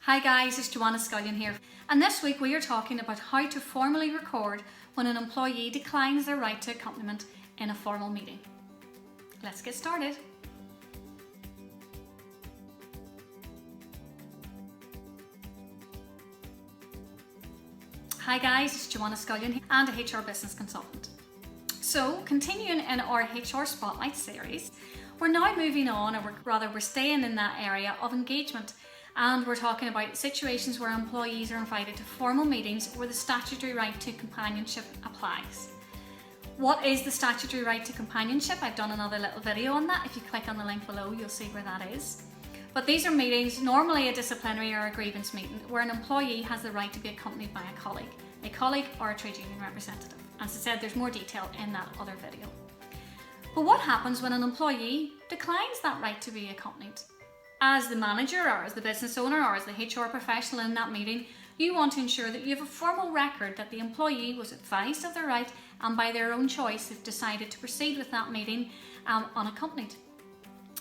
Hi guys, it's Johanna here, and this week we are talking about how to formally record when an employee declines their right to accompaniment in a formal meeting. Let's get started. Hi guys, it's Johanna here and a HR business consultant. So, continuing in our HR Spotlight series, we're now moving on, or we're staying in that area of engagement. And we're talking about situations where employees are invited to formal meetings where the statutory right to companionship applies. What is the statutory right to companionship? I've done another little video on that. If you click on the link below, you'll see where that is. But these are meetings, normally a disciplinary or a grievance meeting, where an employee has the right to be accompanied by a colleague or a trade union representative. As I said, there's more detail in that other video. But what happens when an employee declines that right to be accompanied? As the manager or as the business owner or as the HR professional in that meeting, you want to ensure that you have a formal record that the employee was advised of their right and by their own choice have decided to proceed with that meeting unaccompanied.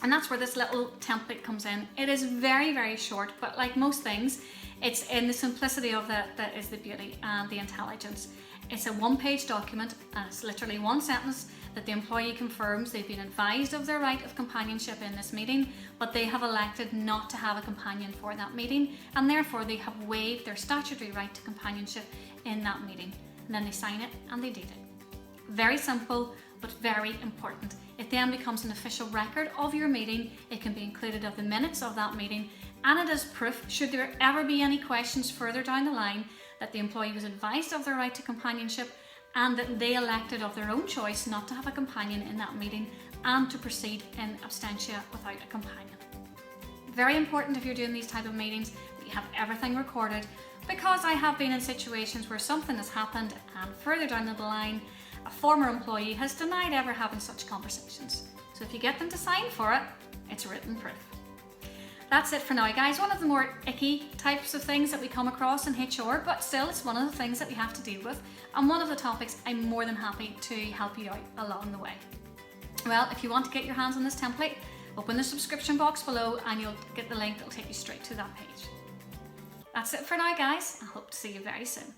And that's where this little template comes in. It is very, very short, but like most things, it's in the simplicity of that is the beauty and the intelligence. It's a one-page document and it's literally one sentence that the employee confirms they've been advised of their right of companionship in this meeting, but they have elected not to have a companion for that meeting, and therefore they have waived their statutory right to companionship in that meeting. And then they sign it and they date it. Very simple, but very important. It then becomes an official record of your meeting. It can be included of the minutes of that meeting, and it is proof, should there ever be any questions further down the line, that the employee was advised of their right to companionship and that they elected of their own choice not to have a companion in that meeting and to proceed in absentia without a companion. Very important if you're doing these type of meetings that you have everything recorded, because I have been in situations where something has happened and further down the line a former employee has denied ever having such conversations. So if you get them to sign for it, it's written proof. That's it for now, guys. One of the more icky types of things that we come across in HR, but still it's one of the things that we have to deal with, and one of the topics I'm more than happy to help you out along the way. Well, if you want to get your hands on this template, open the subscription box below and you'll get the link that'll take you straight to that page. That's it for now, guys. I hope to see you very soon.